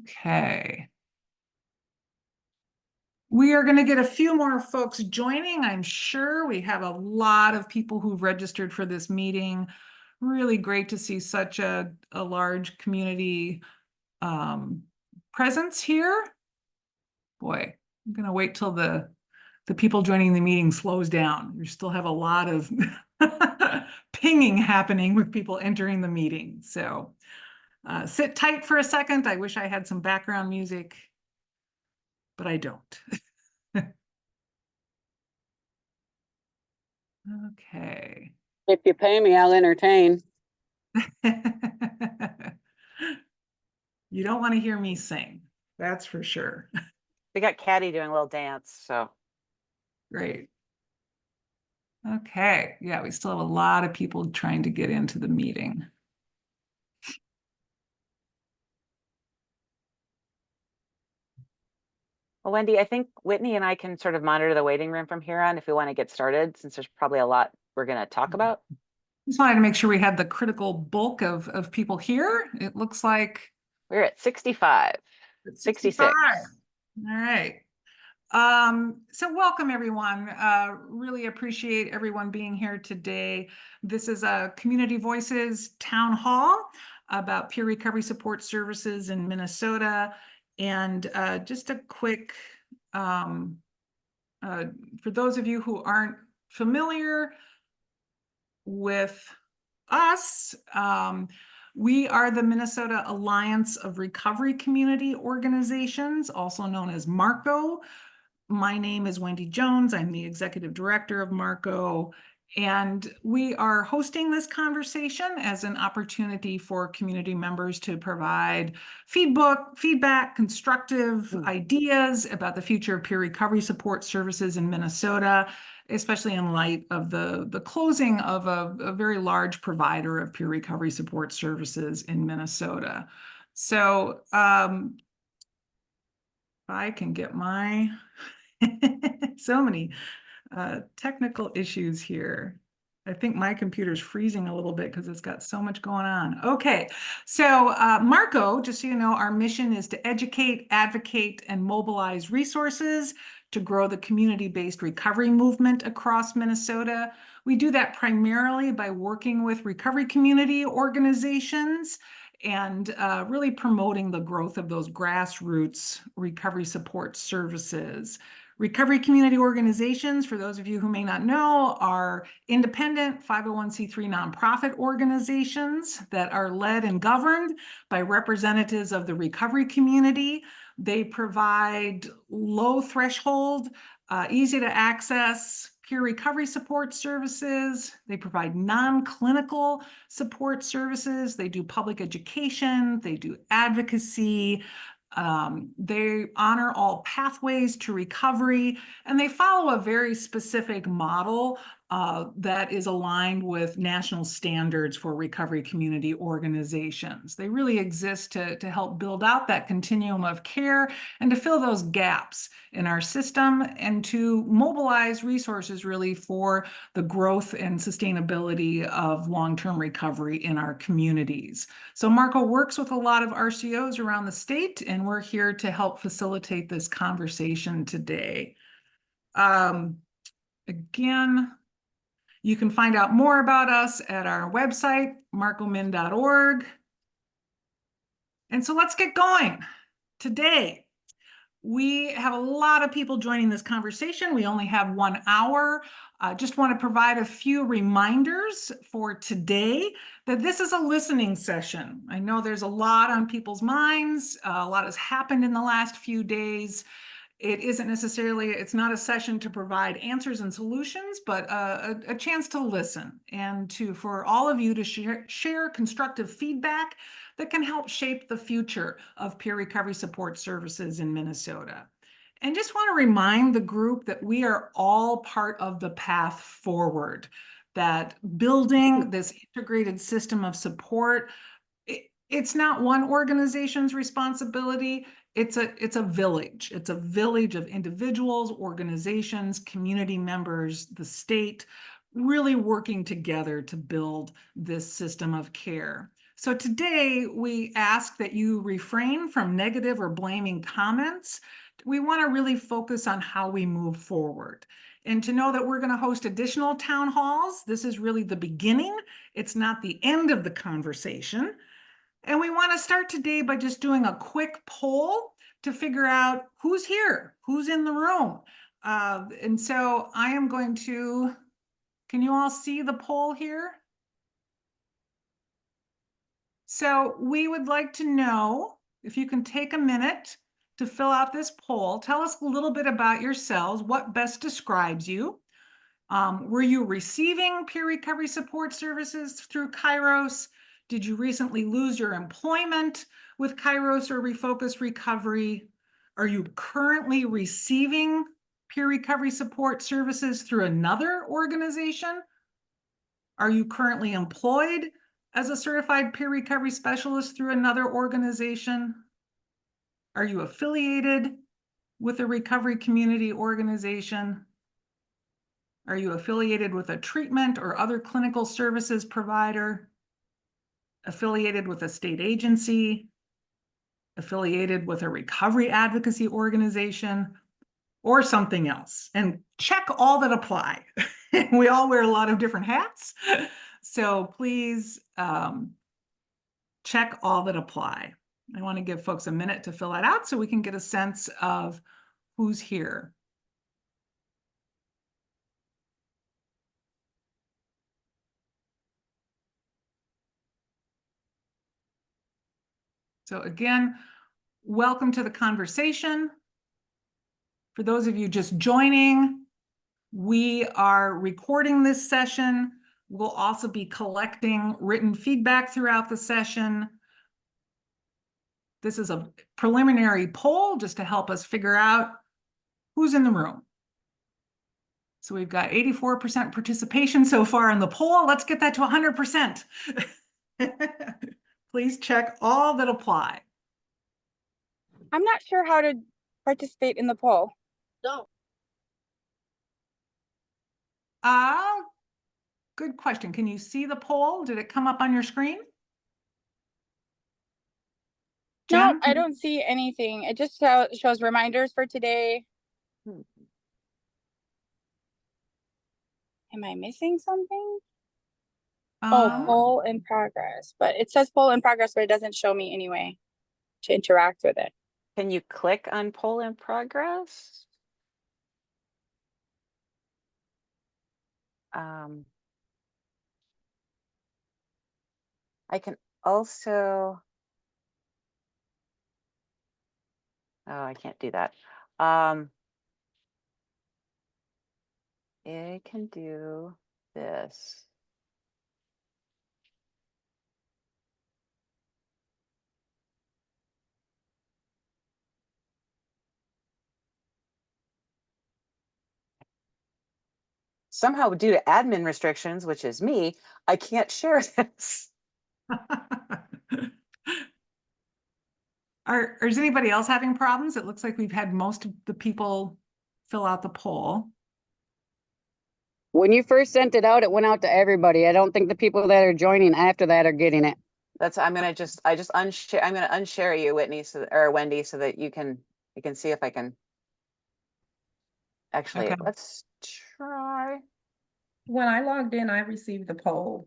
Okay. We are going to get a few more folks joining. I'm sure we have a lot of people who've registered for this meeting. Really great to see such a large community presence here. Boy, I'm going to wait till the people joining the meeting slows down. We still have a lot of pinging happening with people entering the meeting. So sit tight for a second. I wish I had some background music, but I don't. Okay. If you pay me, I'll entertain. You don't want to hear me sing, that's for sure. We got Caddy doing a little dance, so. Great. Okay, yeah, we still have a lot of people trying to get into the meeting. Well, Wendy, I think Whitney and I can sort of monitor the waiting room from here on if we want to get started, since there's probably a lot we're going to talk about. Just wanted to make sure we had the critical bulk of people here. It looks like We're at 65, 66. All right. So welcome everyone. Really appreciate everyone being here today. This is a Community Voices Town Hall about peer recovery support services in Minnesota. And just a quick, for those of you who aren't familiar with us, we are the Minnesota Alliance of Recovery Community Organizations, also known as MARCO. My name is Wendy Jones. I'm the executive director of MARCO, and we are hosting this conversation as an opportunity for community members to provide feedback, constructive ideas about the future of peer recovery support services in Minnesota, especially in light of the closing of a very large provider of peer recovery support services in Minnesota. So if I can get my so many technical issues here. I think my computer's freezing a little bit because it's got so much going on. Okay, so MARCO, just so you know, our mission is to educate, advocate, and mobilize resources to grow the community-based recovery movement across Minnesota. We do that primarily by working with recovery community organizations and really promoting the growth of those grassroots recovery support services. Recovery community organizations, for those of you who may not know, are independent 501c3 nonprofit organizations that are led and governed by representatives of the recovery community. They provide low threshold, easy to access peer recovery support services. They provide non-clinical support services. They do public education. They do advocacy. They honor all pathways to recovery, and they follow a very specific model that is aligned with national standards for recovery community organizations. They really exist to help build out that continuum of care and to fill those gaps in our system and to mobilize resources really for the growth and sustainability of long-term recovery in our communities. So MARCO works with a lot of RCOs around the state, and we're here to help facilitate this conversation today. Again, you can find out more about us at our website, marcomin.org. And so let's get going. Today, we have a lot of people joining this conversation. We only have 1 hour. I just want to provide a few reminders for today that this is a listening session. I know there's a lot on people's minds. A lot has happened in the last few days. It isn't necessarily, it's not a session to provide answers and solutions, but a chance to listen and for all of you to share constructive feedback that can help shape the future of peer recovery support services in Minnesota. And just want to remind the group that we are all part of the path forward, that building this integrated system of support, it's not one organization's responsibility. It's a village. It's a village of individuals, organizations, community members, the state, really working together to build this system of care. So today we ask that you refrain from negative or blaming comments. We want to really focus on how we move forward. And to know that we're going to host additional town halls, this is really the beginning. It's not the end of the conversation. And we want to start today by just doing a quick poll to figure out who's here, who's in the room. And so I am going to, can you all see the poll here? So we would like to know if you can take a minute to fill out this poll. Tell us a little bit about yourselves, what best describes you. Were you receiving peer recovery support services through Kairos? Did you recently lose your employment with Kairos or Refocus Recovery? Are you currently receiving peer recovery support services through another organization? Are you currently employed as a certified peer recovery specialist through another organization? Are you affiliated with a recovery community organization? Are you affiliated with a treatment or other clinical services provider? Affiliated with a state agency? Affiliated with a recovery advocacy organization? Or something else? And check all that apply. We all wear a lot of different hats. So please check all that apply. I want to give folks a minute to fill that out so we can get a sense of who's here. So again, welcome to the conversation. For those of you just joining, we are recording this session. We'll also be collecting written feedback throughout the session. This is a preliminary poll just to help us figure out who's in the room. So we've got 84% participation so far in the poll. Let's get that to 100%. Please check all that apply. I'm not sure how to participate in the poll. No. Good question. Can you see the poll? Did it come up on your screen? No, Jen, I don't see anything. It just shows reminders for today. Am I missing something? Oh, poll in progress. But it says poll in progress, but it doesn't show me any way to interact with it. Can you click on poll in progress? I can also, oh, I can't do that. I can do this. Somehow, due to admin restrictions, which is me, I can't share this. Is anybody else having problems? It looks like we've had most of the people fill out the poll. When you first sent it out, it went out to everybody. I don't think the people that are joining after that are getting it. That's, I just unshare, I'm gonna unshare you, Whitney, or Wendy, so that you can see if I can. Actually, Okay. let's try. When I logged in, I received the poll.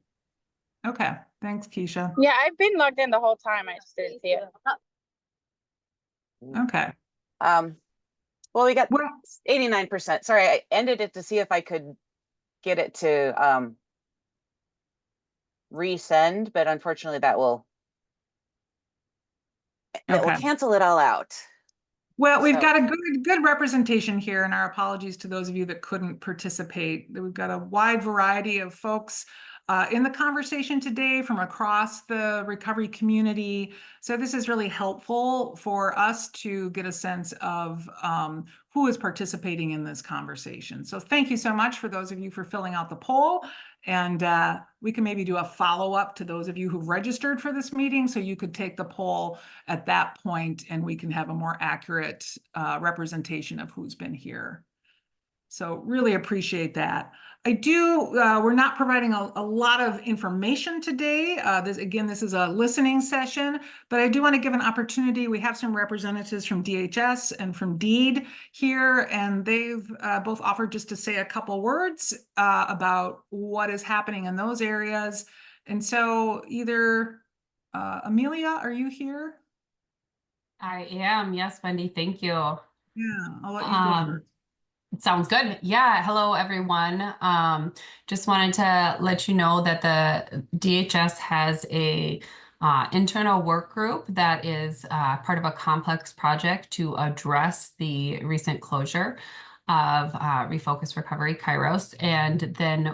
Okay, thanks, Keisha. Yeah, I've been logged in the whole time. I just didn't see it. Okay. Well, we got Well, 89%. Sorry, I ended it to see if I could get it to resend, but unfortunately that will cancel it all out. Well, we've So- got a good representation here, and our apologies to those of you that couldn't participate. We've got a wide variety of folks in the conversation today from across the recovery community. So this is really helpful for us to get a sense of who is participating in this conversation. So thank you so much for those of you for filling out the poll. And we can maybe do a follow-up to those of you who've registered for this meeting, so you could take the poll at that point and we can have a more accurate representation of who's been here. So really appreciate that. We're not providing a lot of information today. This is a listening session, but I do want to give an opportunity. We have some representatives from DHS and from DEED here, and they've both offered just to say a couple words about what is happening in those areas. And so either Amelia, are you here? I am. Yes, Wendy, thank you. Yeah, I'll let you go first. Sounds good. Yeah. Hello, everyone. Just wanted to let you know that the DHS has a internal work group that is part of a complex project to address the recent closure of Refocus Recovery Kairos. And then,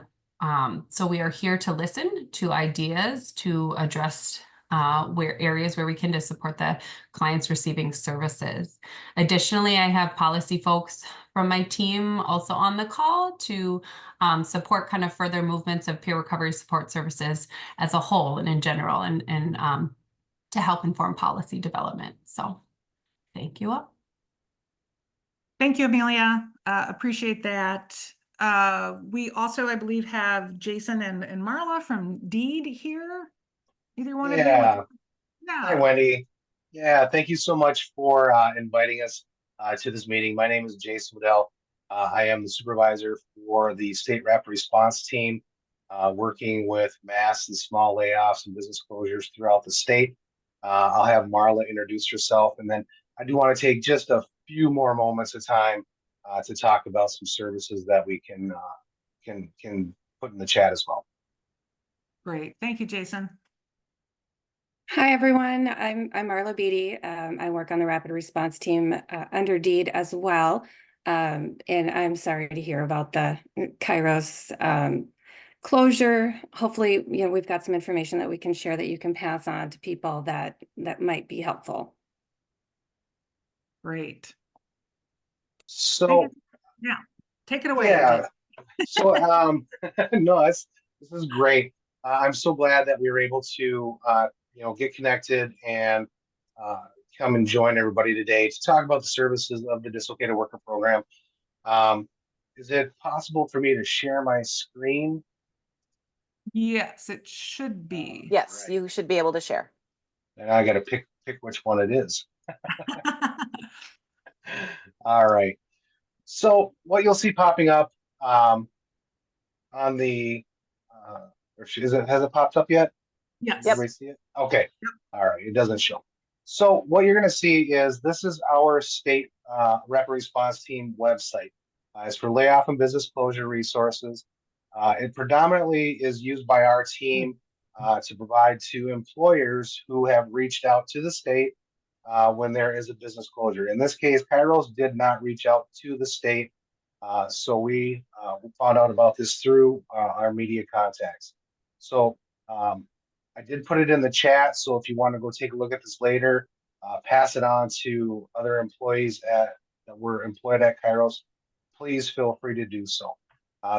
so we are here to listen to ideas to address areas where we can to support the clients receiving services. Additionally, I have policy folks from my team also on the call to support kind of further movements of peer recovery support services as a whole and in general, and to help inform policy development. So thank you all. Thank you, Amelia. Appreciate that. We also, I believe, have Jason and Marla from DEED here. Either one of you? Yeah. Yeah. Hi, Wendy. Yeah, thank you so much for inviting us to this meeting. My name is Jason Waddell. I am the supervisor for the state rapid response team, working with mass and small layoffs and business closures throughout the state. I'll have Marla introduce herself, and then I do want to take just a few more moments of time to talk about some services that we can put in the chat as well. Great. Thank you, Jason. Hi, everyone. I'm Marla Beatty. I work on the rapid response team under DEED as well. And I'm sorry to hear about the Kairos closure. Hopefully, we've got some information that we can share that you can pass on to people that might be helpful. Great. So, yeah, take it away. Yeah. So, no, this is great. I'm so glad that we were able to, get connected and come and join everybody today to talk about the services of the Dislocated Worker Program. Is it possible for me to share my screen? Yes, it should be. Yes, Right. you should be able to share. And I got to pick which one it is. All right. So what you'll see popping up on the, has it popped up yet? Yes. Everybody see it? Okay. Yep. All right. It doesn't show. So what you're going to see is this is our state rapid response team website. It's for layoff and business closure resources. It predominantly is used by our team to provide to employers who have reached out to the state when there is a business closure. In this case, Kairos did not reach out to the state. So we found out about this through our media contacts. So I did put it in the chat. So if you want to go take a look at this later, pass it on to other employees that were employed at Kairos, please feel free to do so.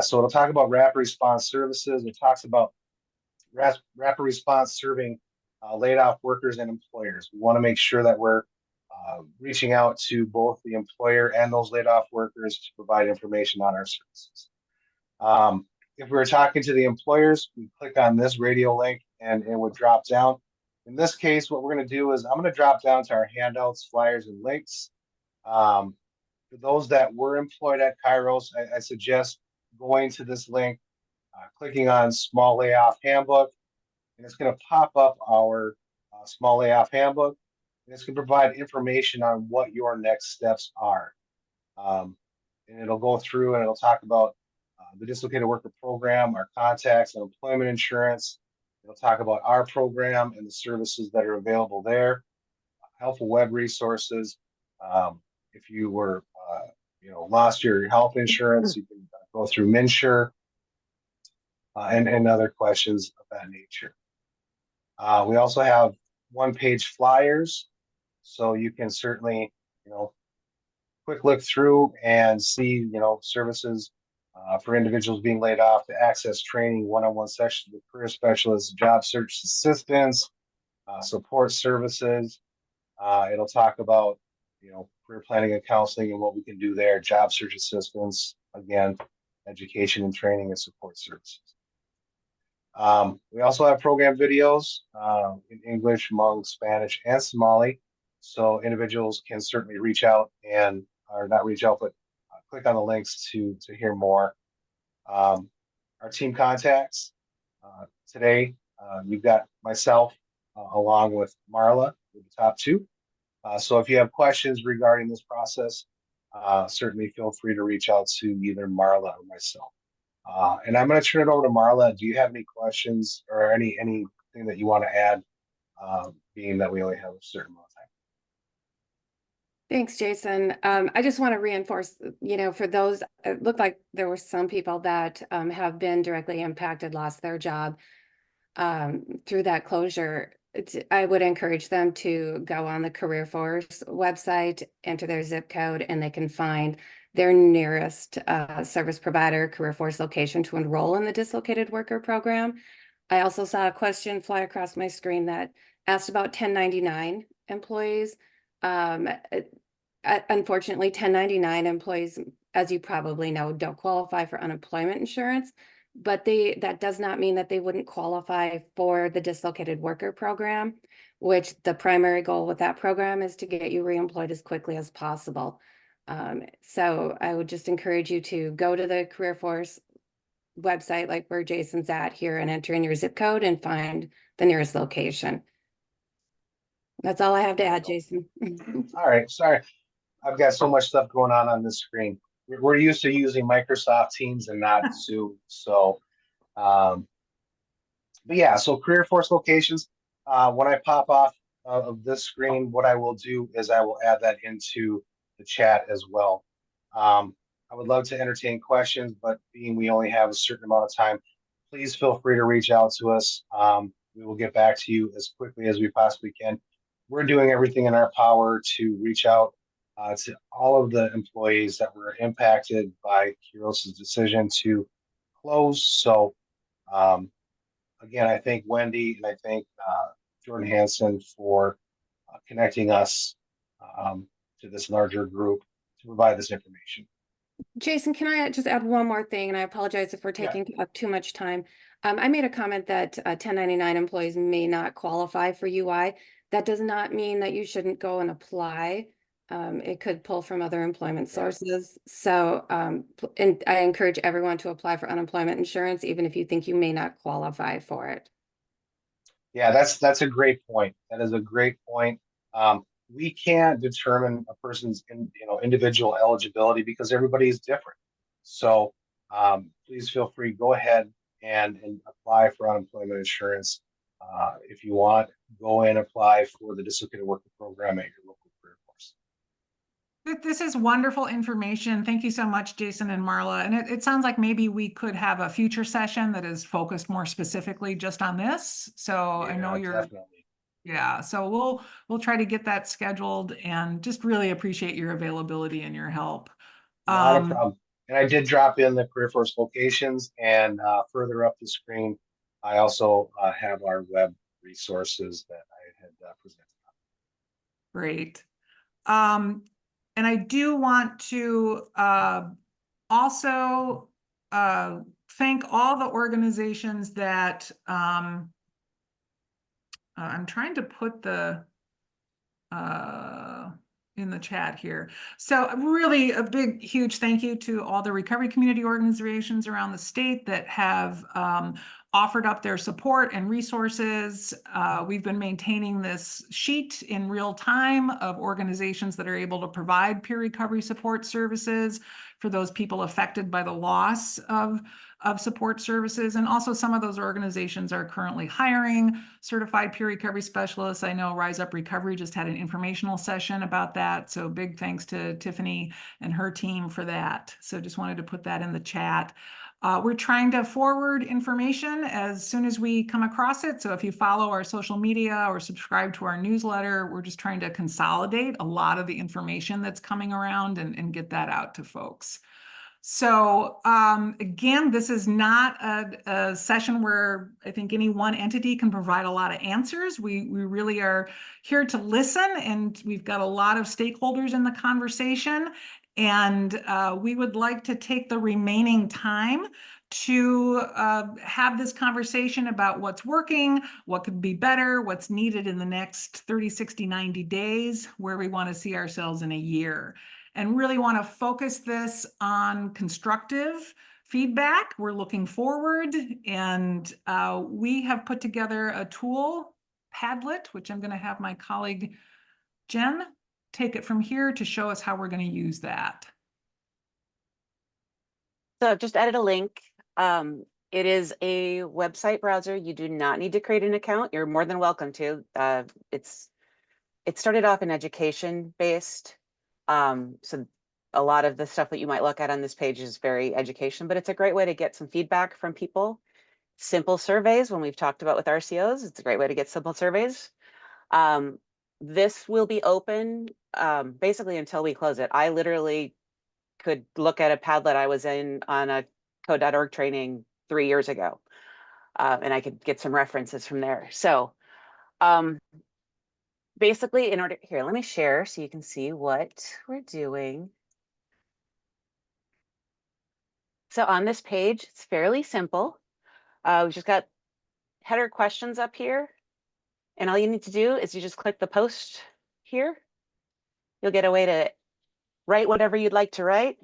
So it'll talk about rapid response services. It talks about rapid response serving laid off workers and employers. We want to make sure that we're reaching out to both the employer and those laid off workers to provide information on our services. If we were talking to the employers, we click on this radio link and it would drop down. In this case, what we're going to do is I'm going to drop down to our handouts, flyers, and links. For those that were employed at Kairos, I suggest going to this link, clicking on Small Layoff Handbook, and it's going to pop up our Small Layoff Handbook, and it's going to provide information on what your next steps are. And it'll go through and it'll talk about the Dislocated Worker Program, our contacts, and employment insurance. It'll talk about our program and the services that are available there, helpful web resources. If you were, lost your health insurance, you can go through MNsure and other questions of that nature. We also have one-page flyers, so you can certainly, quick look through and see, services for individuals being laid off, to access training, one-on-one sessions with career specialists, job search assistance, support services. It'll talk about, career planning and counseling and what we can do there, job search assistance, again, education and training and support services. We also have program videos in English, Hmong, Spanish, and Somali. So individuals can certainly reach out and, or not reach out, but click on the links to hear more. Our team contacts today, you've got myself along with Marla, with the top two. So if you have questions regarding this process, certainly feel free to reach out to either Marla or myself. And I'm going to turn it over to Marla. Do you have any questions or anything that you want to add, being that we only have a certain amount of time? Thanks, Jason. I just want to reinforce, for those, it looked like there were some people that have been directly impacted, lost their job through that closure. I would encourage them to go on the Career Force website, enter their zip code, and they can find their nearest service provider, Career Force location to enroll in the dislocated worker program. I also saw a question fly across my screen that asked about 1099 employees. Unfortunately, 1099 employees, as you probably know, don't qualify for unemployment insurance, but that does not mean that they wouldn't qualify for the dislocated worker program, which the primary goal with that program is to get you reemployed as quickly as possible. So I would just encourage you to go to the Career Force website, like where Jason's at here, and enter in your zip code and find the nearest location. That's all I have to add, Jason. All right, sorry. I've got so much stuff going on this screen. We're used to using Microsoft Teams and not Zoom. So, but yeah, so Career Force locations, when I pop off of this screen, what I will do is I will add that into the chat as well. I would love to entertain questions, but being we only have a certain amount of time, please feel free to reach out to us. We will get back to you as quickly as we possibly can. We're doing everything in our power to reach out to all of the employees that were impacted by Kuros's decision to close. So again, I thank Wendy and I thank Jordan Hansen for connecting us to this larger group to provide this information. Jason, can I just add one more thing? And I apologize if we're taking up too much time. I made a comment that 1099 employees may not qualify for UI. That does not mean that you shouldn't go and apply. It could pull from other employment sources. So, and I encourage everyone to apply for unemployment insurance, even if you think you may not qualify for it. Yeah, that's a great point. That is a great point. We can't determine a person's individual eligibility because everybody is different. So please feel free, go ahead and apply for unemployment insurance. If you want, go and apply for the dislocated worker program at your local Career Force. This is wonderful information. Thank you so much, Jason and Marla. And it sounds like maybe we could have a future session that is focused more specifically just on this. So I know you're definitely. Yeah, so we'll try to get that scheduled and just really appreciate your availability and your help. Not a problem. And I did drop in the Career Force locations, and further up the screen, I also have our web resources that I had presented. Great. And I do want to also thank all the organizations that I'm trying to put the in the chat here. So really a big, huge thank you to all the recovery community organizations around the state that have offered up their support and resources. We've been maintaining this sheet in real time of organizations that are able to provide peer recovery support services for those people affected by the loss of support services. And also some of those organizations are currently hiring certified peer recovery specialists. I know Rise Up Recovery just had an informational session about that. So big thanks to Tiffany and her team for that. So just wanted to put that in the chat. We're trying to forward information as soon as we come across it. So if you follow our social media or subscribe to our newsletter, we're just trying to consolidate a lot of the information that's coming around and get that out to folks. So again, this is not a session where I think any one entity can provide a lot of answers. We really are here to listen, and we've got a lot of stakeholders in the conversation. And we would like to take the remaining time to have this conversation about what's working, what could be better, what's needed in the next 30, 60, 90 days, where we want to see ourselves in a year. And really want to focus this on constructive feedback. We're looking forward, and we have put together a tool, Padlet, which I'm going to have my colleague Jen take it from here to show us how we're going to use that. So I've just added a link. It is a website browser. You do not need to create an account. You're more than welcome to. It started off in education based. So a lot of the stuff that you might look at on this page is very education, but it's a great way to get some feedback from people. Simple surveys, when we've talked about with RCOs, it's a great way to get simple surveys. This will be open basically until we close it. I literally could look at a Padlet I was in on a code.org training 3 years ago, and I could get some references from there. So basically, in order, here, let me share so you can see what we're doing. So on this page, it's fairly simple. We've just got header questions up here. And all you need to do is you just click the post here. You'll get a way to write whatever you'd like to write.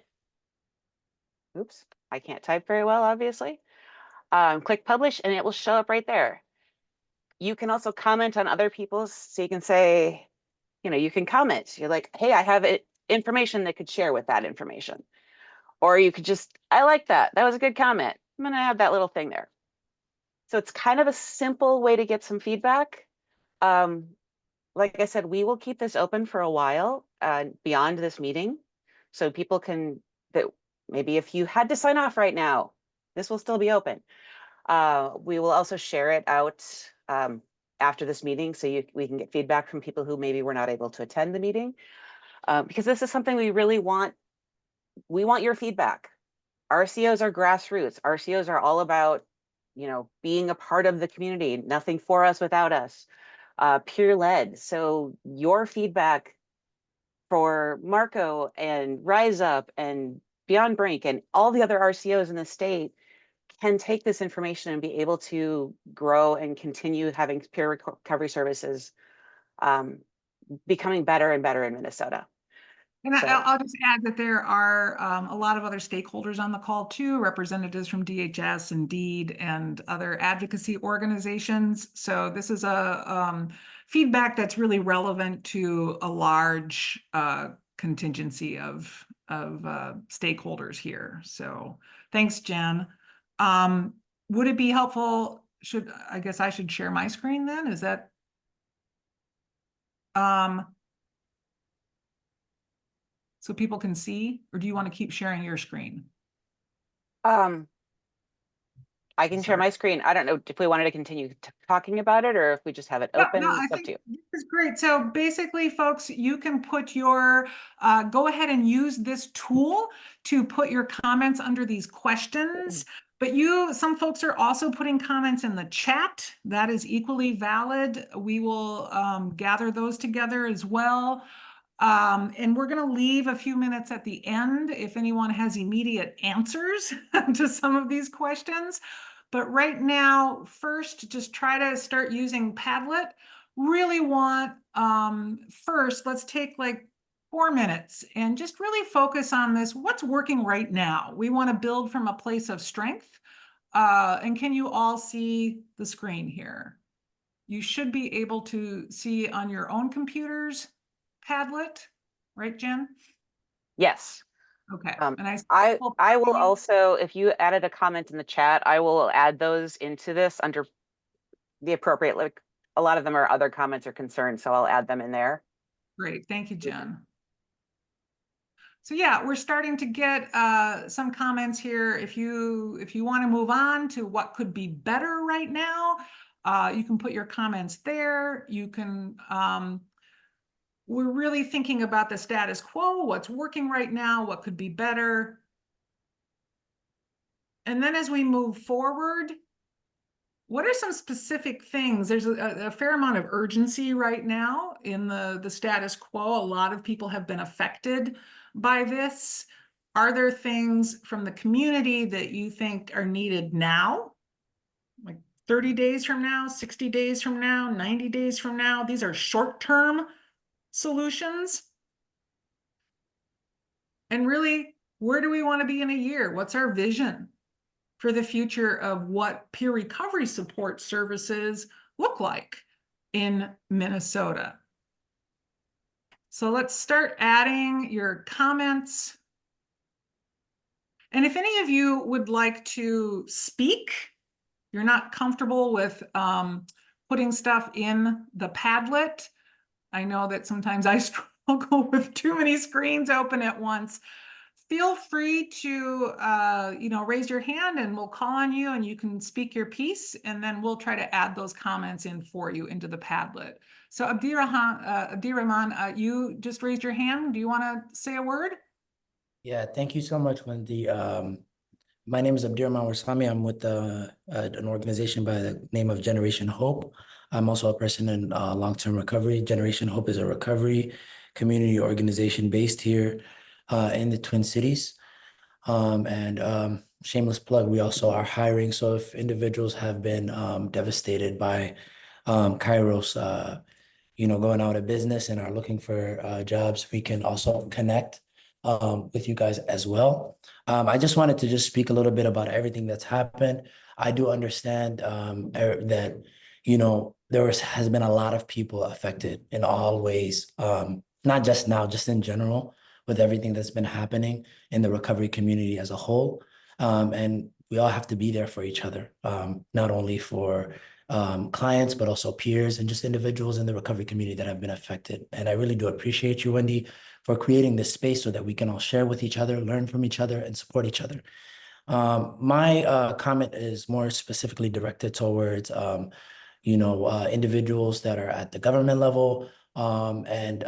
Oops, I can't type very well, obviously. Click publish and it will show up right there. You can also comment on other people's, so you can say, you know, you can comment. You're like, hey, I have information that could share with that information. Or you could just, I like that. That was a good comment. I'm going to add that little thing there. So it's kind of a simple way to get some feedback. Like I said, we will keep this open for a while beyond this meeting. So people can, that maybe if you had to sign off right now, this will still be open. We will also share it out after this meeting, so we can get feedback from people who maybe were not able to attend the meeting. Because this is something we really want. We want your feedback. RCOs are grassroots. RCOs are all about, you know, being a part of the community, nothing for us without us, peer-led. So your feedback for Marco and Rise Up and Beyond Brink and all the other RCOs in the state can take this information and be able to grow and continue having peer recovery services becoming better and better in Minnesota. And So- I'll just add that there are a lot of other stakeholders on the call too, representatives from DHS and DEED and other advocacy organizations. So this is a feedback that's really relevant to a large contingency of stakeholders here. So thanks, Jen. Would it be helpful? I guess I should share my screen then? Is that? So people can see, or do you want to keep sharing your screen? I can share my screen. I don't know if we wanted to continue talking about it or if we just have it open. No, I It's up think to you. this is great. So basically, folks, you can put your, go ahead and use this tool to put your comments under these questions. But some folks are also putting comments in the chat. That is equally valid. We will gather those together as well. And we're going to leave a few minutes at the end if anyone has immediate answers to some of these questions. But right now, first, just try to start using Padlet. Really want, first, let's take like 4 minutes and just really focus on this. What's working right now? We want to build from a place of strength. And can you all see the screen here? You should be able to see on your own computers Padlet, right, Jen? Yes. Okay. And And I will also, if you added a comment in the chat, I will add those into this under the appropriate, like a lot of them are other comments or concerns, so I'll add them in there. Great. Thank you, Jen. So yeah, we're starting to get some comments here. If you want to move on to what could be better right now, you can put your comments there. You can, we're really thinking about the status quo, what's working right now, what could be better. And then as we move forward, what are some specific things? There's a fair amount of urgency right now in the status quo. A lot of people have been affected by this. Are there things from the community that you think are needed now? Like 30 days from now, 60 days from now, 90 days from now? These are short-term solutions. And really, where do we want to be in a year? What's our vision for the future of what peer recovery support services look like in Minnesota? So let's start adding your comments. And if any of you would like to speak, you're not comfortable with putting stuff in the Padlet. I know that sometimes I struggle with too many screens open at once. Feel free to raise your hand and we'll call on you and you can speak your piece, and then we'll try to add those comments in for you into the Padlet. So Abdirahman, you just raised your hand. Do you want to say a word? Yeah, thank you so much, Wendy. My name is Abdirahman Warsami. I'm with an organization by the name of Generation Hope. I'm also a person in long-term recovery. Generation Hope is a recovery community organization based here in the Twin Cities. Shameless plug, we also are hiring. So if individuals have been devastated by Kairos, going out of business and are looking for jobs, we can also connect with you guys as well. I just wanted to just speak a little bit about everything that's happened. I do understand that, has been a lot of people affected in all ways, not just now, just in general, with everything that's been happening in the recovery community as a whole. And we all have to be there for each other, not only for clients, but also peers and just individuals in the recovery community that have been affected. And I really do appreciate you, Wendy, for creating this space so that we can all share with each other, learn from each other, and support each other. My comment is more specifically directed towards, individuals that are at the government level, and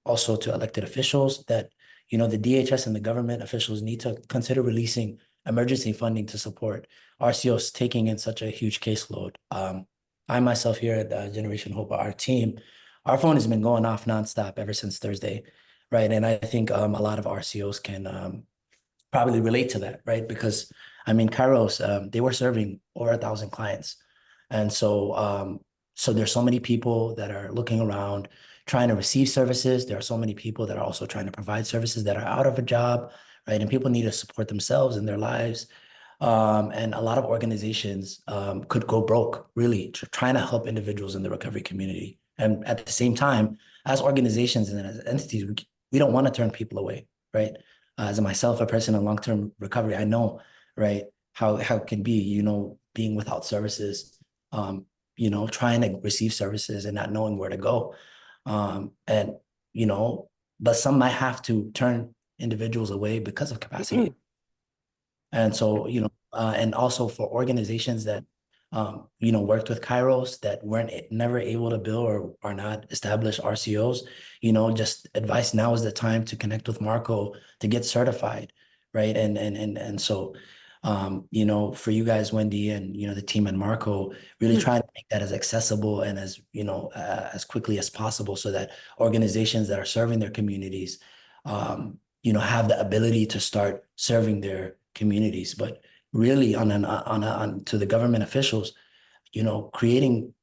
also to elected officials that, the DHS and the government officials need to consider releasing emergency funding to support RCOs taking in such a huge caseload. I myself here at Generation Hope, our team, our phone has been going off nonstop ever since Thursday, right? And I think a lot of RCOs can probably relate to that, right? Because Kairos, they were serving over 1,000 clients. And so there's so many people that are looking around trying to receive services. There are so many people that are also trying to provide services that are out of a job, right? And people need to support themselves in their lives. And a lot of organizations could go broke, really, trying to help individuals in the recovery community. And at the same time, as organizations and as entities, we don't want to turn people away, right? As myself, a person in long-term recovery, I know, right, how it can be, being without services, trying to receive services and not knowing where to go. But some might have to turn individuals away because of capacity. And so, and also for organizations that, worked with Kairos that weren't never able to bill or are not established RCOs, just advice, now is the time to connect with Marco to get certified, right? And so, for you guys, Wendy, and, the team and Marco, really trying to make that as accessible and as, as quickly as possible so that organizations that are serving their communities, have the ability to start serving their communities. But really to the government officials, creating,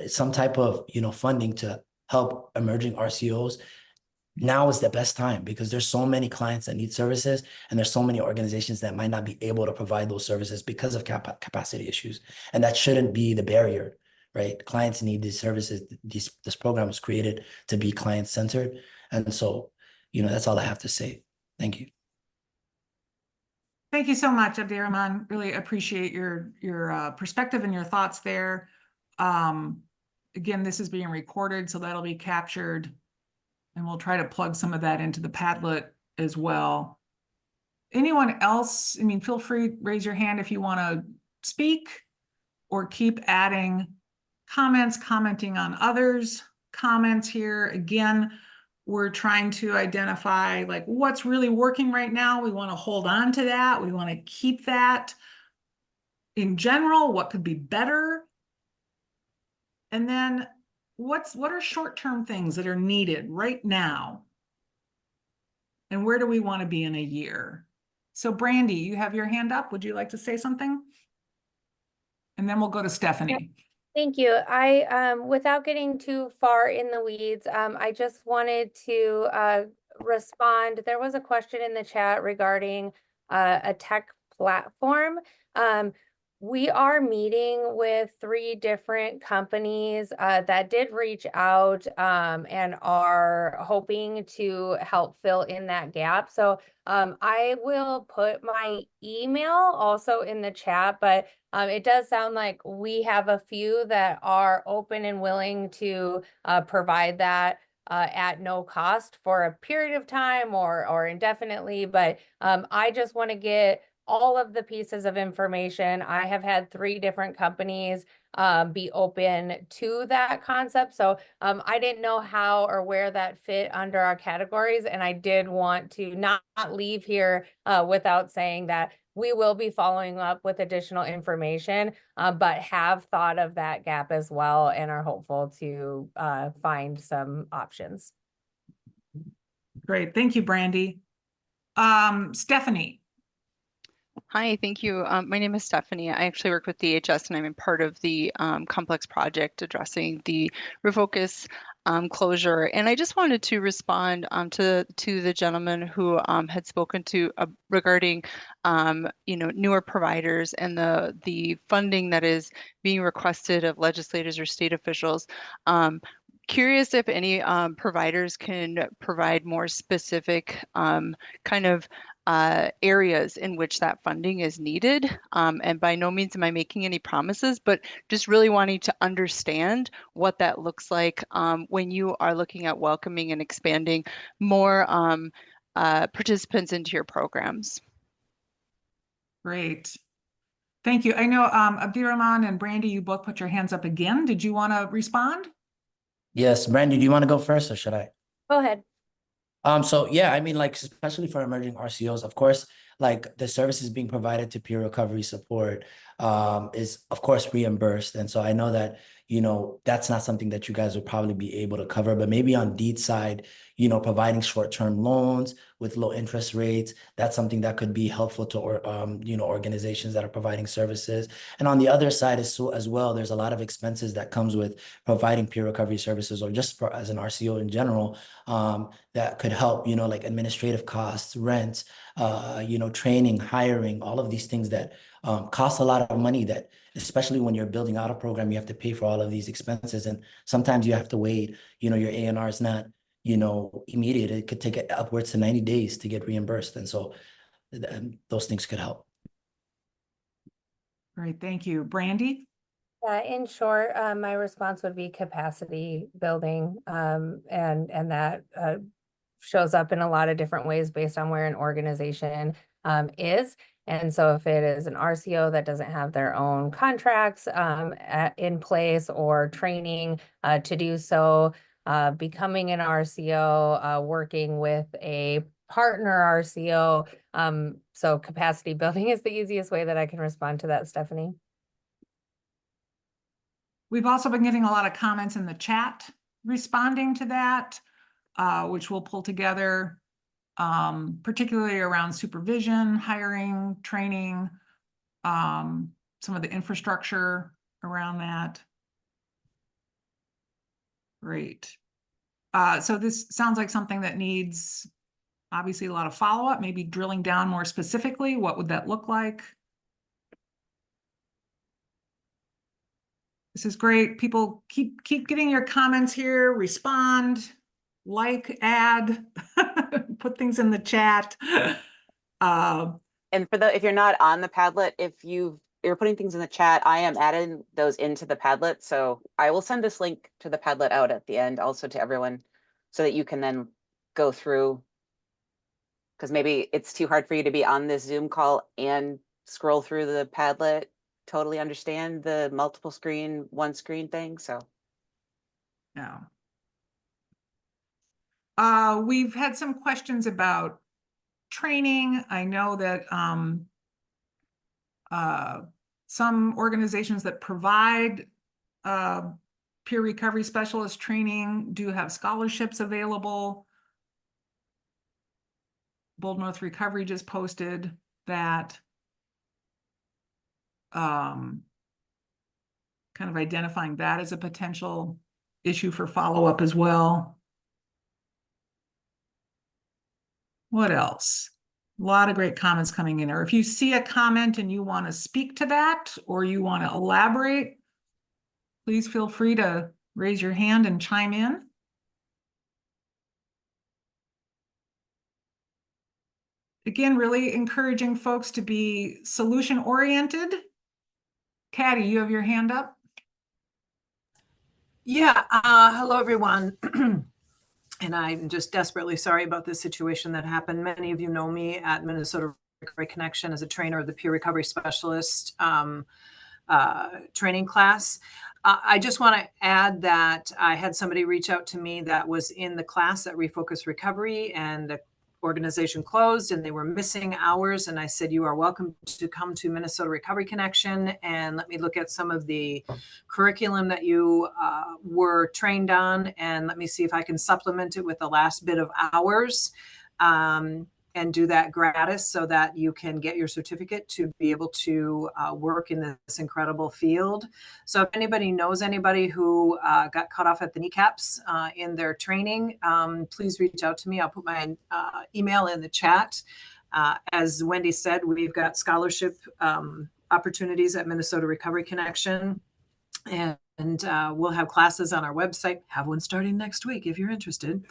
some type of, funding to help emerging RCOs. Now is the best time because there's so many clients that need services and there's so many organizations that might not be able to provide those services because of capacity issues. And that shouldn't be the barrier, right? Clients need these services. This program was created to be client-centered. And so, that's all I have to say. Thank you. Thank you so much, Abdirahman. Really appreciate your perspective and your thoughts there. Again, this is being recorded, so that'll be captured, and we'll try to plug some of that into the Padlet as well. Anyone else? Feel free to raise your hand if you want to speak, or keep adding comments, commenting on others' comments here. Again, we're trying to identify what's really working right now. We want to hold on to that. We want to keep that. in general, what could be better? And then what are short-term things that are needed right now? And where do we want to be in a year? So Brandy, you have your hand up. Would you like to say something? And then we'll go to Stephanie. Thank you. Without getting too far in the weeds, I just wanted to respond. There was a question in the chat regarding a tech platform. We are meeting with 3 different companies that did reach out and are hoping to help fill in that gap. So I will put my email also in the chat, but it does sound like we have a few that are open and willing to provide that at no cost for a period of time or indefinitely. But I just want to get all of the pieces of information. I have had 3 different companies be open to that concept. So I didn't know how or where that fit under our categories. And I did want to not leave here without saying that we will be following up with additional information, but have thought of that gap as well and are hopeful to find some options. Great. Thank you, Brandy. Stephanie. Hi, thank you. My name is Stephanie. I actually work with DHS and I'm a part of the complex project addressing the Refocus closure. And I just wanted to respond to the gentleman who had spoken to regarding newer providers and the funding that is being requested of legislators or state officials. Curious if any providers can provide more specific kind of areas in which that funding is needed. And by no means am I making any promises, but just really wanting to understand what that looks like when you are looking at welcoming and expanding more participants into your programs. Great. Thank you. I know Abdirahman and Brandy, you both put your hands up again. Did you want to respond? Yes, Brandy, do you want to go first or should I? Go ahead. So yeah, I mean, like, especially for emerging RCOs, of course, like the services being provided to peer recovery support is of course reimbursed. And so I know that, that's not something that you guys would probably be able to cover, but maybe on Deed's side, providing short-term loans with low interest rates, that's something that could be helpful to, organizations that are providing services. And on the other side as well, there's a lot of expenses that comes with providing peer recovery services or just as an RCO in general, that could help, like administrative costs, rent, training, hiring, all of these things that cost a lot of money that, especially when you're building out a program, you have to pay for all of these expenses. And sometimes you have to wait, your A&R is not, immediate. It could take upwards to 90 days to get reimbursed. And so those things could help. Great. Thank you. Brandy? In short, my response would be capacity building, and that shows up in a lot of different ways based on where an organization is. And so if it is an RCO that doesn't have their own contracts in place or training to do so, becoming an RCO, working with a partner RCO. So capacity building is the easiest way that I can respond to that, Stephanie. We've also been getting a lot of comments in the chat responding to that, which we'll pull together, particularly around supervision, hiring, training, some of the infrastructure around that. Great. So this sounds like something that needs obviously a lot of follow-up, maybe drilling down more specifically. What would that look like? This is great. People keep getting your comments here, respond, like, add, put things in the chat. And if you're not on the Padlet, if you're putting things in the chat, I am adding those into the Padlet. So I will send this link to the Padlet out at the end also to everyone so that you can then go through, because maybe it's too hard for you to be on this Zoom call and scroll through the Padlet. Totally understand the multiple screen, one screen thing. So yeah. We've had some questions about some organizations that provide peer recovery specialist training do have scholarships available. Bold North Recovery just posted that, kind of identifying that as a potential issue for follow-up as well. What else? A lot of great comments coming in. Or if you see a comment and you want to speak to that, or you want to elaborate, please feel free to raise your hand and chime in. Again, really encouraging folks to be solution-oriented. Caddy, you have your hand up. Yeah, hello everyone. And I'm just desperately sorry about this situation that happened. Many of you know me at Minnesota Recovery Connection as a trainer of the peer recovery specialist training class. I just want to add that I had somebody reach out to me that was in the class at Refocus Recovery, and the organization closed and they were missing hours. And I said, you are welcome to come to Minnesota Recovery Connection and let me look at some of the curriculum that you were trained on, and let me see if I can supplement it with the last bit of hours. And do that gratis so that you can get your certificate to be able to work in this incredible field. So if anybody knows anybody who got cut off at the kneecaps in their training, please reach out to me. I'll put my email in the chat. As Wendy said, we've got scholarship opportunities at Minnesota Recovery Connection. And we'll have classes on our website. Have one starting next week if you're interested.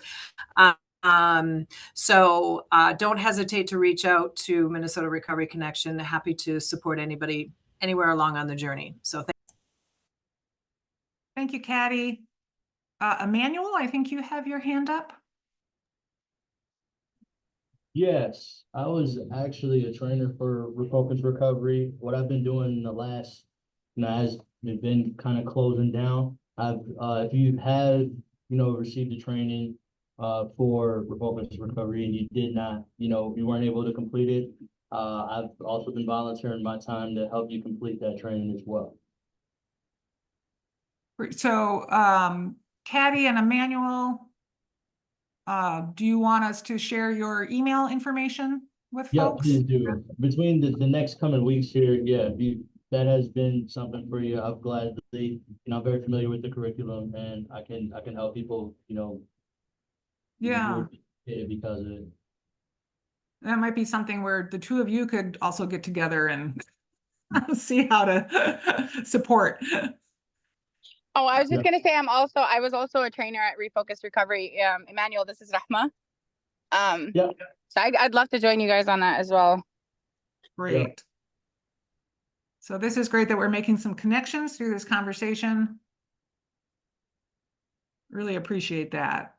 So don't hesitate to reach out to Minnesota Recovery Connection. Happy to support anybody anywhere along on the journey. So Thank you, Caddy. Emmanuel, I think you have your hand up. Yes, I was actually a trainer for Refocus Recovery. What I've been doing in the last, as it's been kind of closing down. If you have, received the training for Refocus Recovery and you did not, you weren't able to complete it, I've also been volunteering my time to help you complete that training as well. So, Caddy and Emmanuel, do you want us to share your email information with folks? Yeah, please do. Between the next coming weeks here, yeah, if that has been something for you, I'm gladly, I'm very familiar with the curriculum and I can help people, Yeah, because of it. that might be something where the two of you could also get together and see how to support. Oh, I was just gonna say I was also a trainer at Refocus Recovery. Emmanuel, this is Rahma. So I'd love to join you guys on that as well. Great. Yeah. So this is great that we're making some connections through this conversation. Really appreciate that.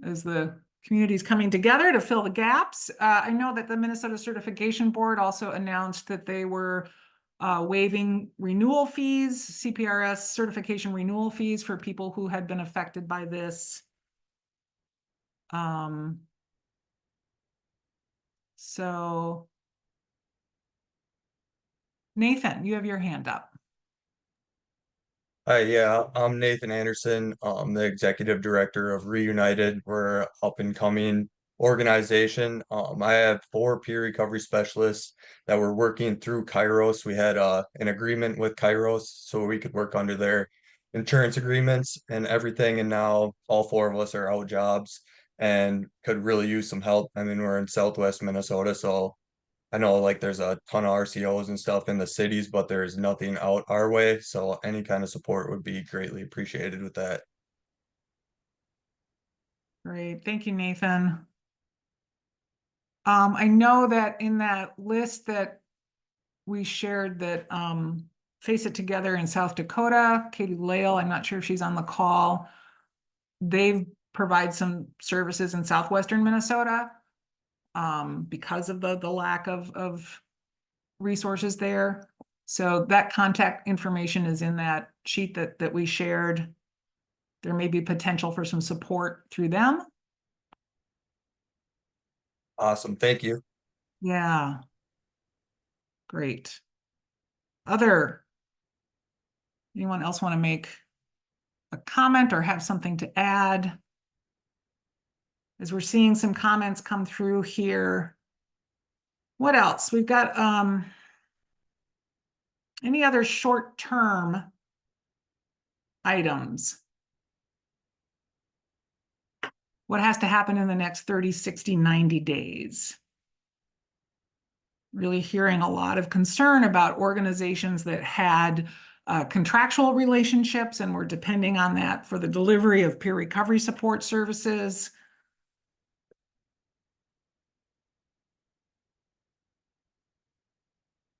As the community is coming together to fill the gaps. I know that the Minnesota Certification Board also announced that they were waiving renewal fees, CPRS certification renewal fees for people who had been affected by this. So Nathan, you have your hand up. Hi, yeah, I'm Nathan Anderson. I'm the executive director of Reunited. We're an up-and-coming organization. I have 4 peer recovery specialists that were working through Kairos. We had an agreement with Kairos so we could work under their insurance agreements and everything. And now all 4 of us are out jobs and could really use some help. I mean, we're in Southwest Minnesota, so I know like there's a ton of RCOs and stuff in the cities, but there's nothing out our way. So any kind of support would be greatly appreciated with that. Great, thank you, Nathan. I know that in that list that we shared that Face It Together in South Dakota, Katie Lale, I'm not sure if she's on the call. They provide some services in southwestern Minnesota. Because of the lack of resources there. So that contact information is in that sheet that we shared. There may be potential for some support through them. Awesome, thank you. Yeah. Great. Anyone else want to make a comment or have something to add? As we're seeing some comments come through here. What else? We've got any other short-term items? What has to happen in the next 30, 60, 90 days? Really hearing a lot of concern about organizations that had contractual relationships and were depending on that for the delivery of peer recovery support services.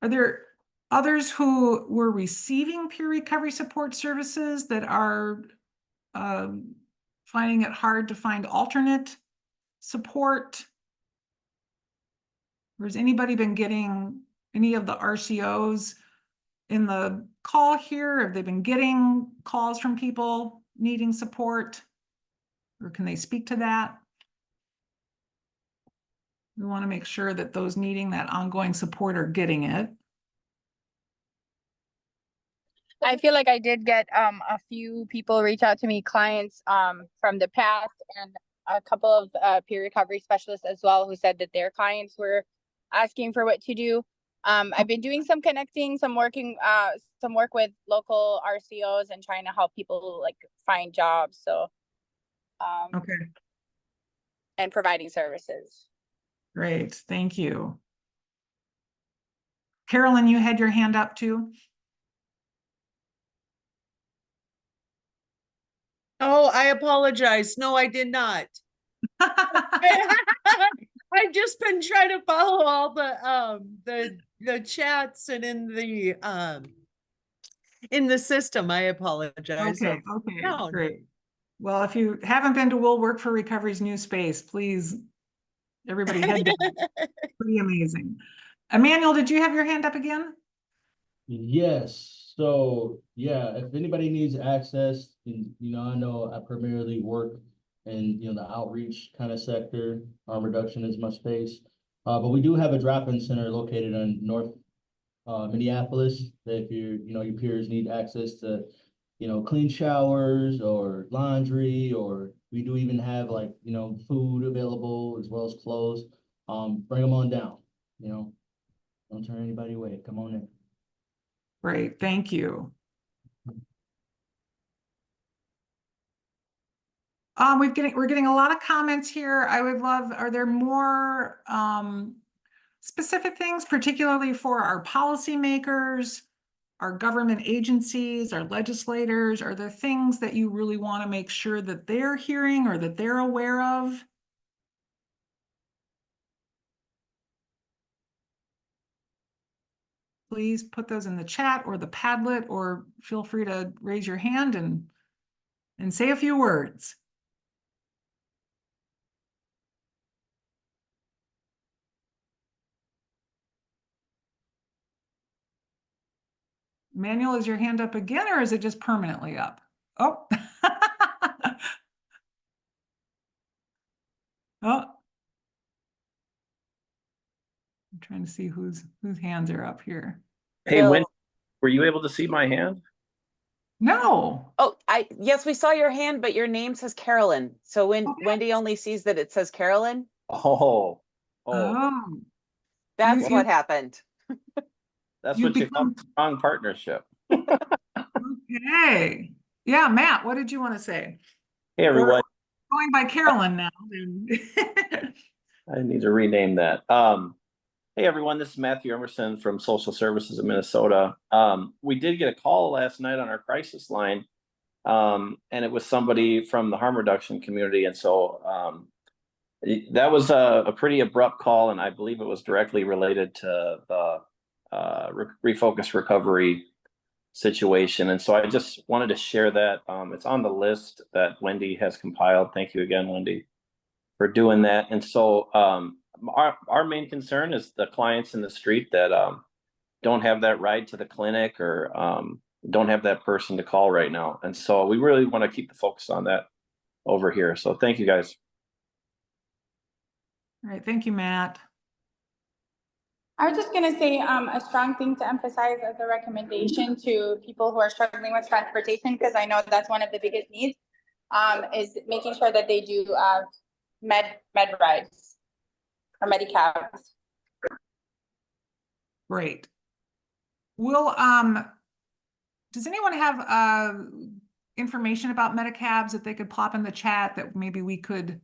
Are there others who were receiving peer recovery support services that are finding it hard to find alternate support? Or has anybody been getting any of the RCOs in the call here? Have they been getting calls from people needing support? Or can they speak to that? We want to make sure that those needing that ongoing support are getting it. I feel like I did get a few people reach out to me, clients from the past, and a couple of peer recovery specialists as well, who said that their clients were asking for what to do. I've been doing some connecting, some work with local RCOs and trying to help people like find jobs. So okay. And providing services. Great, thank you. Carolyn, you had your hand up too. Oh, I apologize. No, I did not. I've just been trying to follow all the chats and in the system. I apologize. Okay, great. Well, if you haven't been to We'll Work for Recovery's new space, please, everybody head down. Pretty amazing. Emmanuel, did you have your hand up again? Yes. So yeah, if anybody needs access, and I know I primarily work in the outreach kind of sector. Harm reduction is my space, but we do have a drop-in center located in North Minneapolis. That if your peers need access to clean showers or laundry, or we do even have food available as well as clothes. Bring them on down. Don't turn anybody away. Come on in. Great, thank you. We're getting a lot of comments here. I would love, are there more specific things, particularly for our policymakers, our government agencies, our legislators? Are there things that you really want to make sure that they're hearing or that they're aware of? Please put those in the chat or the Padlet, or feel free to raise your hand and say a few words. Manuel, is your hand up again, or is it just permanently up? Oh. Oh. I'm trying to see whose hands are up here. Hey, Bill. Wendy, were you able to see my hand? No. Oh, yes, we saw your hand, but your name says Carolyn. So when Wendy only sees that it says Carolyn. Oh. That's what happened. That's what you call a strong partnership. Okay. Yeah, Matt, what did you want to say? Hey, everyone. We're going by Carolyn now. I need to rename that. Hey, everyone, this is Matthew Emerson from Social Services of Minnesota. We did get a call last night on our crisis line, and it was somebody from the harm reduction community. And so that was a pretty abrupt call, and I believe it was directly related to the Refocus Recovery situation. And so I just wanted to share that. It's on the list that Wendy has compiled. Thank you again, Wendy, for doing that. And so our main concern is the clients in the street that don't have that ride to the clinic, or don't have that person to call right now. And so we really want to keep the focus on that over here. So thank you, guys. All right, thank you, Matt. I was just gonna say, a strong thing to emphasize as a recommendation to people who are struggling with transportation, because I know that's one of the biggest needs, is making sure that they do, med rides or Medicabs. Great. Will, does anyone have, information about Medicabs that they could pop in the chat that maybe we could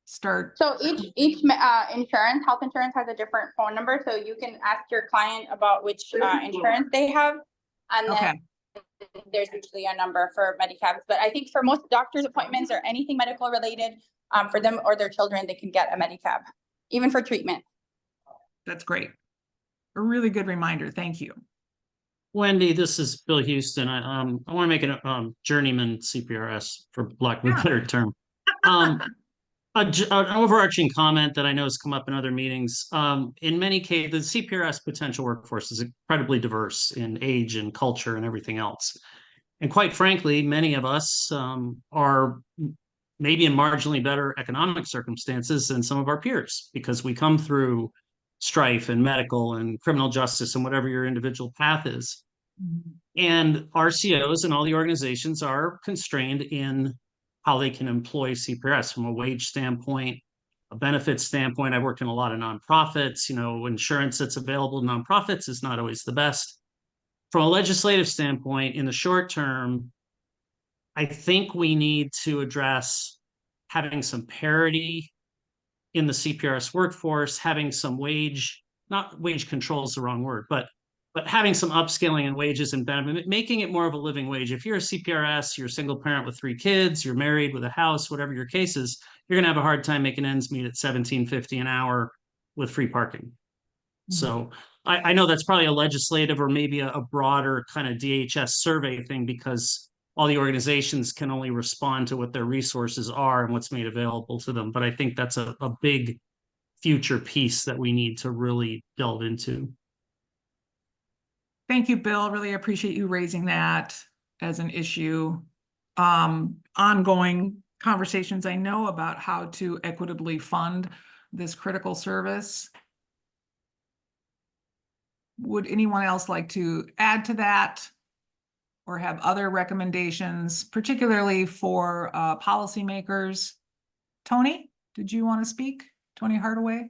start? So each insurance, health insurance has a different phone number, so you can ask your client about which insurance they have. And then there's usually a number for Medicabs, but I think for most doctor's appointments or anything medical related, for them or their children, they can get a Medicab, even for treatment. That's great. A really good reminder. Thank you. Wendy, this is Bill Houston. I want to make a journeyman CPRS, for lack of a better term. An overarching comment that I know has come up in other meetings. In many cases, the CPRS potential workforce is incredibly diverse in age and culture and everything else. And quite frankly, many of us are maybe in marginally better economic circumstances than some of our peers, because we come through strife and medical and criminal justice and whatever your individual path is. And RCOs and all the organizations are constrained in how they can employ CPRS from a wage standpoint, a benefits standpoint. I've worked in a lot of nonprofits. You know, insurance that's available to nonprofits is not always the best. From a legislative standpoint, in the short term, I think we need to address having some parity in the CPRS workforce, having some not wage control is the wrong word, but having some upscaling in wages and benefit, making it more of a living wage. If you're a CPRS, you're a single parent with 3 kids, you're married with a house, whatever your case is, you're going to have a hard time making ends meet at $17.50 an hour with free parking. So I know that's probably a legislative or maybe a broader kind of DHS survey thing, because all the organizations can only respond to what their resources are and what's made available to them. But I think that's a big future piece that we need to really delve into. Thank you, Bill. Really appreciate you raising that as an issue. Ongoing conversations I know about how to equitably fund this critical service. Would anyone else like to add to that or have other recommendations, particularly for policymakers? Tony, did you want to speak? Tony Hardaway?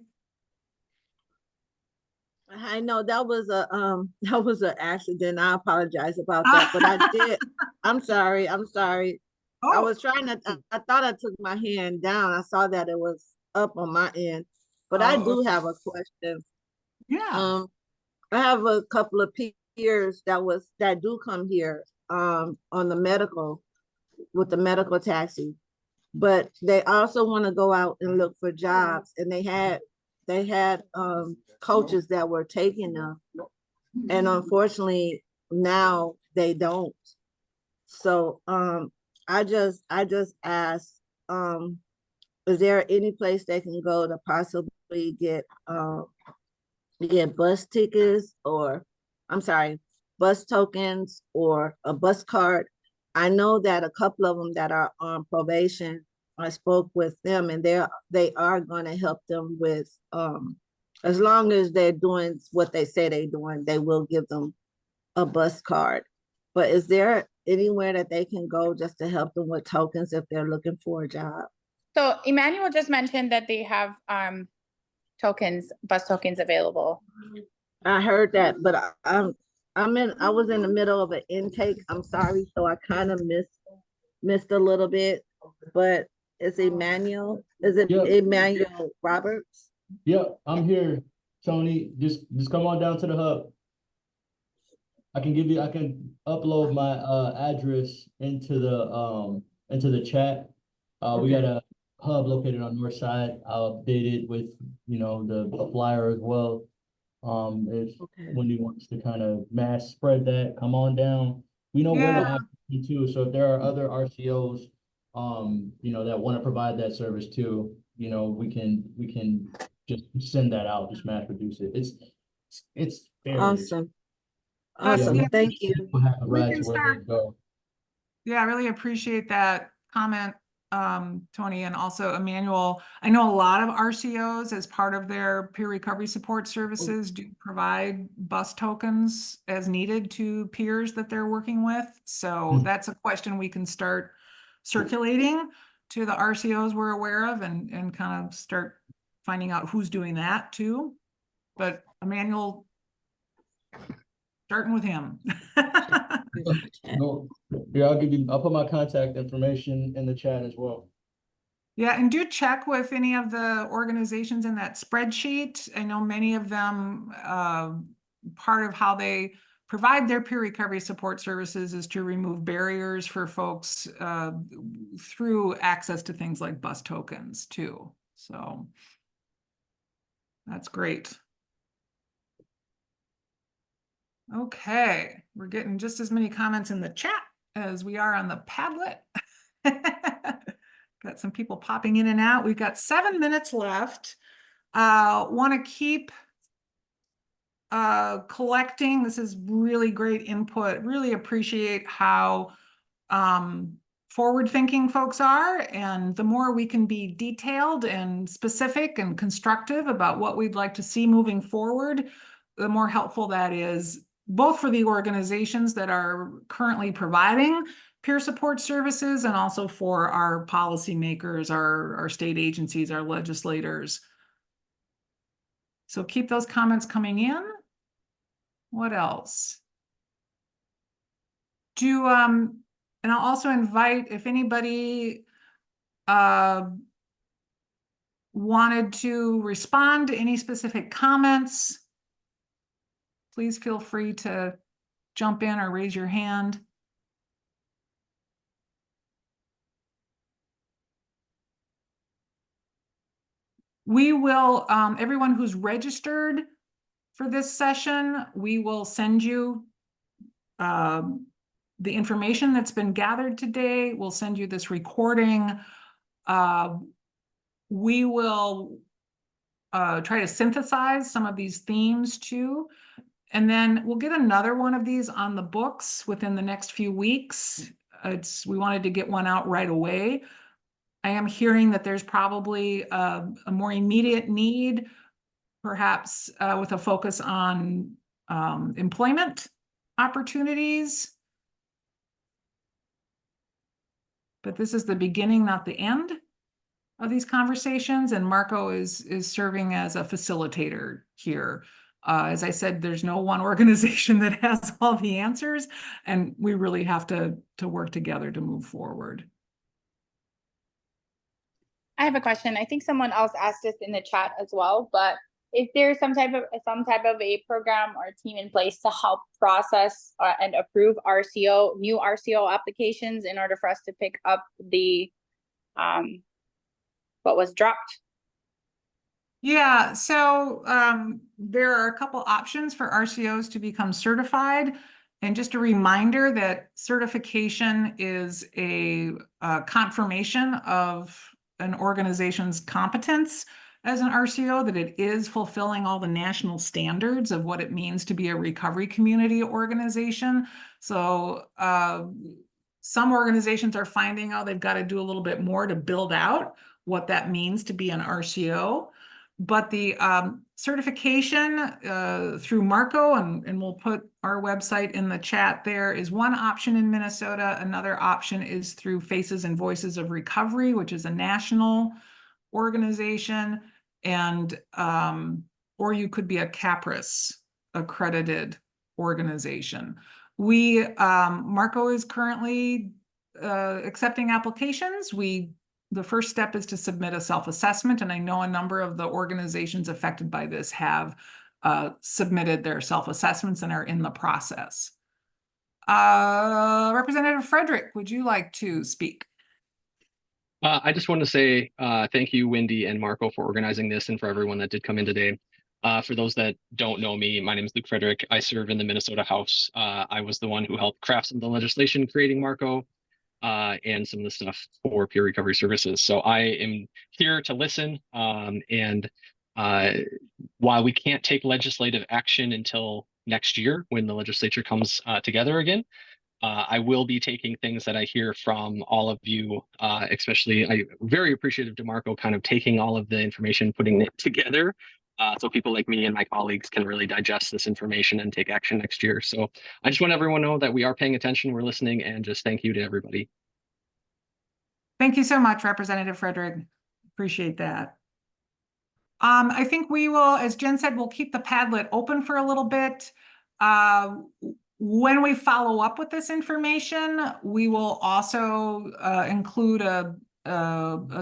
I know that was an accident. I apologize about that, but I did. I'm sorry. I was trying to, I thought I took my hand down. I saw that it was up on my end, but I do have a question. Yeah. I have a couple of peers that do come here on the medical, with the medical taxi, but they also want to go out and look for jobs, and they had coaches that were taking them, and unfortunately now they don't. So I just asked, is there any place they can go to possibly get bus tickets, or bus tokens, or a bus card? I know that a couple of them that are on probation, I spoke with them, and they are going to help them with, as long as they're doing what they say they're doing, they will give them a bus card. But is there anywhere that they can go just to help them with tokens if they're looking for a job? So Emmanuel just mentioned that they have bus tokens available. I heard that, but I was in the middle of an intake. I'm sorry, so I kind of missed a little bit. But is Emmanuel? Is it Emmanuel Roberts? Yep, I'm here, Tony. Just come on down to the hub. I can upload my address into the chat. We got a hub located on North Side. I'll update it with the flyer as well. If Wendy wants to kind of mass spread that, come on down. We know where to have you too. So if there are other RCOs that want to provide that service too, we can just send that out, just mass produce it. It's fair. Awesome. Thank you. We can start. Yeah, I really appreciate that comment, Tony, and also Emmanuel. I know a lot of RCOs, as part of their peer recovery support services, do provide bus tokens as needed to peers that they're working with. So that's a question we can start circulating to the RCOs we're aware of, and kind of start finding out who's doing that too. But Emmanuel, starting with him. No, yeah, I'll put my contact information in the chat as well. Yeah, and do check with any of the organizations in that spreadsheet. I know many of them, part of how they provide their peer recovery support services is to remove barriers for folks through access to things like bus tokens too. So that's great. Okay, we're getting just as many comments in the chat as we are on the Padlet. Got some people popping in and out. We've got 7 minutes left. Want to keep collecting. This is really great input. Really appreciate how forward-thinking folks are. And the more we can be detailed and specific and constructive about what we'd like to see moving forward, the more helpful that is, both for the organizations that are currently providing peer support services and also for our policymakers, our state agencies, our legislators. So keep those comments coming in. What else? And I'll also invite, if anybody wanted to respond to any specific comments, please feel free to jump in or raise your hand. We will, everyone who's registered for this session, we will send you the information that's been gathered today. We'll send you this recording. We will try to synthesize some of these themes too. And then we'll get another one of these on the books within the next few weeks. We wanted to get one out right away. I am hearing that there's probably a more immediate need, perhaps with a focus on employment opportunities. But this is the beginning, not the end of these conversations. And Marco is serving as a facilitator here. As I said, there's no one organization that has all the answers, and we really have to work together to move forward. I have a question. I think someone else asked this in the chat as well, but is there some type of a program or team in place to help process and approve new RCO applications in order for us to pick up the what was dropped? Yeah, so there are a couple options for RCOs to become certified. And just a reminder that certification is a confirmation of an organization's competence as an RCO, that it is fulfilling all the national standards of what it means to be a recovery community organization. So some organizations are finding out they've got to do a little bit more to build out what that means to be an RCO. But the certification through Marco, and we'll put our website in the chat there, is one option in Minnesota. Another option is through Faces and Voices of Recovery, which is a national organization, and or you could be a CAPRIS accredited organization. Marco is currently accepting applications. The first step is to submit a self-assessment, and I know a number of the organizations affected by this have submitted their self-assessments and are in the process. Representative Frederick, would you like to speak? I just want to say thank you, Wendy and Marco, for organizing this, and for everyone that did come in today. For those that don't know me, my name is Luke Frederick. I serve in the Minnesota House. I was the one who helped craft some of the legislation creating Marco and some of the stuff for peer recovery services. So I am here to listen. And while we can't take legislative action until next year when the legislature comes together again, I will be taking things that I hear from all of you, especially I'm very appreciative to Marco kind of taking all of the information, putting it together, so people like me and my colleagues can really digest this information and take action next year. So I just want everyone to know that we are paying attention, we're listening, and just thank you to everybody. Thank you so much, Representative Frederick. Appreciate that. I think we will, as Jen said, we'll keep the Padlet open for a little bit. When we follow up with this information, we will also include a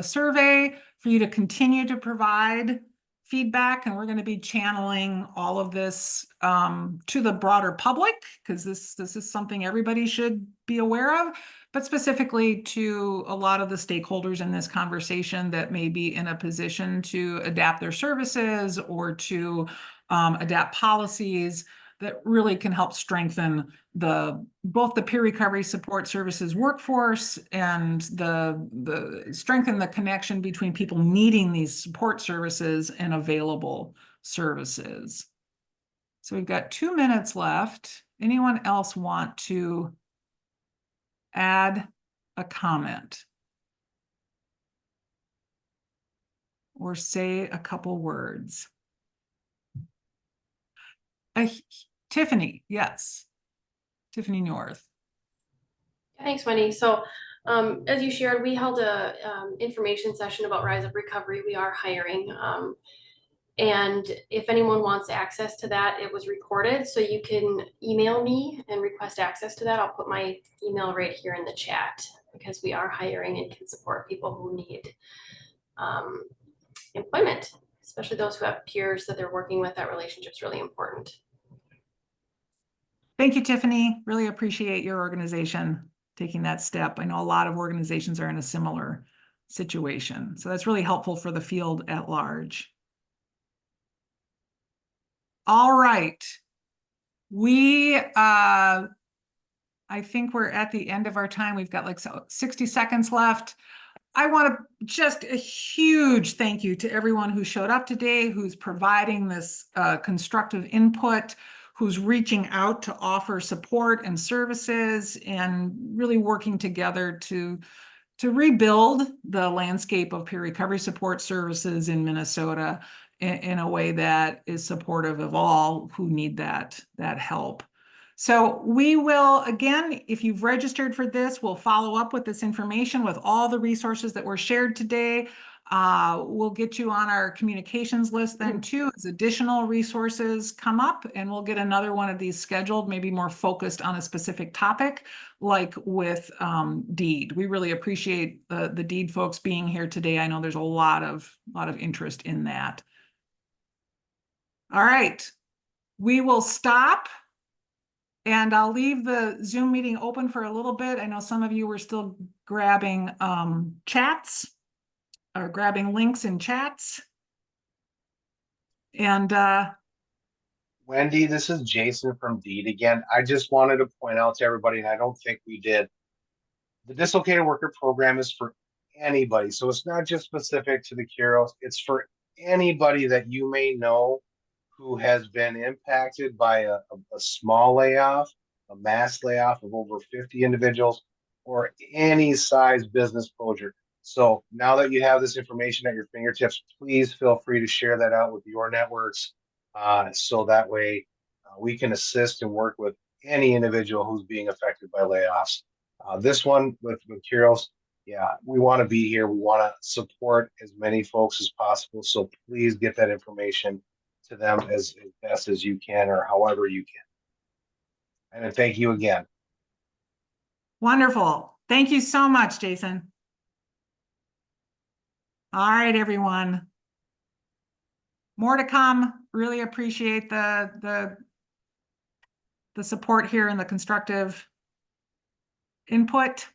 survey for you to continue to provide feedback, and we're going to be channeling all of this to the broader public, because this is something everybody should be aware of, but specifically to a lot of the stakeholders in this conversation that may be in a position to adapt their services or to adapt policies that really can help strengthen both the peer recovery support services workforce and strengthen the connection between people needing these support services and available services. So we've got 2 minutes left. Anyone else want to add a comment or say a couple words? Tiffany, yes. Tiffany North. Thanks, Wendy. So as you shared, we held a information session about Rise Up Recovery. We are hiring. And if anyone wants access to that, it was recorded. So you can email me and request access to that. I'll put my email right here in the chat, because we are hiring and can support people who need employment, especially those who have peers that they're working with. That relationship's really important. Thank you, Tiffany. Really appreciate your organization taking that step. I know a lot of organizations are in a similar situation, so that's really helpful for the field at large. All right. I think we're at the end of our time. We've got like 60 seconds left. I want to just a huge thank you to everyone who showed up today, who's providing this constructive input, who's reaching out to offer support and services, and really working together to rebuild the landscape of peer recovery support services in Minnesota in a way that is supportive of all who need that help. So we will, again, if you've registered for this, we'll follow up with this information with all the resources that were shared today. We'll get you on our communications list then too, as additional resources come up, and we'll get another one of these scheduled, maybe more focused on a specific topic, like with DEED. We really appreciate the DEED folks being here today. I know there's a lot of interest in that. All right, we will stop. And I'll leave the Zoom meeting open for a little bit. I know some of you were still grabbing chats or grabbing links in chats. And Wendy, this is Jason from DEED again. I just wanted to point out to everybody, and I don't think we did, the Dislocated Worker Program is for anybody. So it's not just specific to the Kairos, it's for anybody that you may know who has been impacted by a small layoff, a mass layoff of over 50 individuals, or any size business closure. So now that you have this information at your fingertips, please feel free to share that out with your networks, so that way we can assist and work with any individual who's being affected by layoffs. This one with Kairos, yeah, we want to be here. We want to support as many folks as possible. So please get that information to them as best as you can, or however you can. And thank you again. Wonderful. Thank you so much, Jason. All right, everyone. More to come. Really appreciate the support here and the constructive input.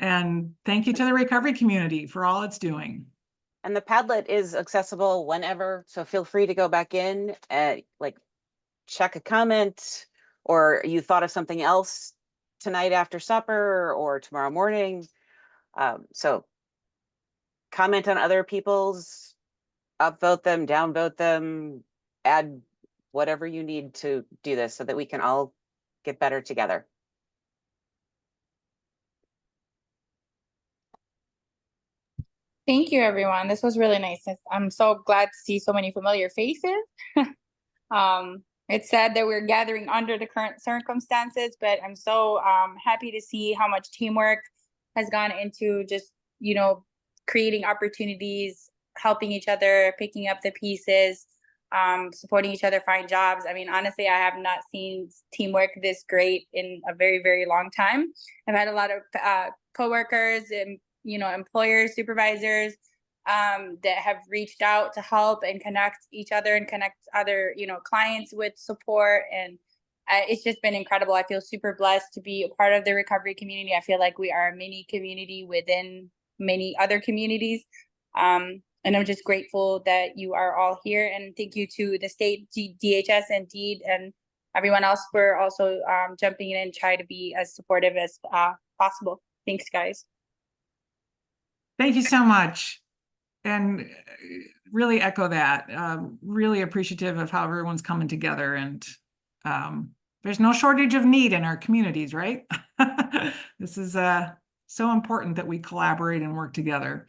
And thank you to the recovery community for all it's doing. And the Padlet is accessible whenever, so feel free to go back in and check a comment, or you thought of something else tonight after supper or tomorrow morning. So comment on other people's, upvote them, downvote them, add whatever you need to do this so that we can all get better together. Thank you, everyone. This was really nice. I'm so glad to see so many familiar faces. It's sad that we're gathering under the current circumstances, but I'm so happy to see how much teamwork has gone into just, you know, creating opportunities, helping each other, picking up the pieces, supporting each other find jobs. I mean, honestly, I have not seen teamwork this great in a very, very long time. I've had a lot of coworkers and, you know, employers, supervisors that have reached out to help and connect each other and connect other, you know, clients with support. And it's just been incredible. I feel super blessed to be a part of the recovery community. I feel like we are a mini community within many other communities. And I'm just grateful that you are all here. And thank you to the state, DHS and DEED and everyone else for also jumping in and try to be as supportive as possible. Thanks, guys. Thank you so much. And really echo that. Really appreciative of how everyone's coming together. And there's no shortage of need in our communities, right? This is so important that we collaborate and work together.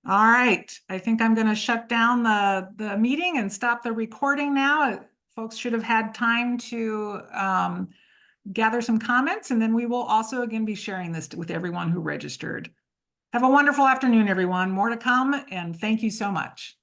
All right, I think I'm going to shut down the meeting and stop the recording now. Folks should have had time to gather some comments, and then we will also again be sharing this with everyone who registered. Have a wonderful afternoon, everyone. More to come, and thank you so much.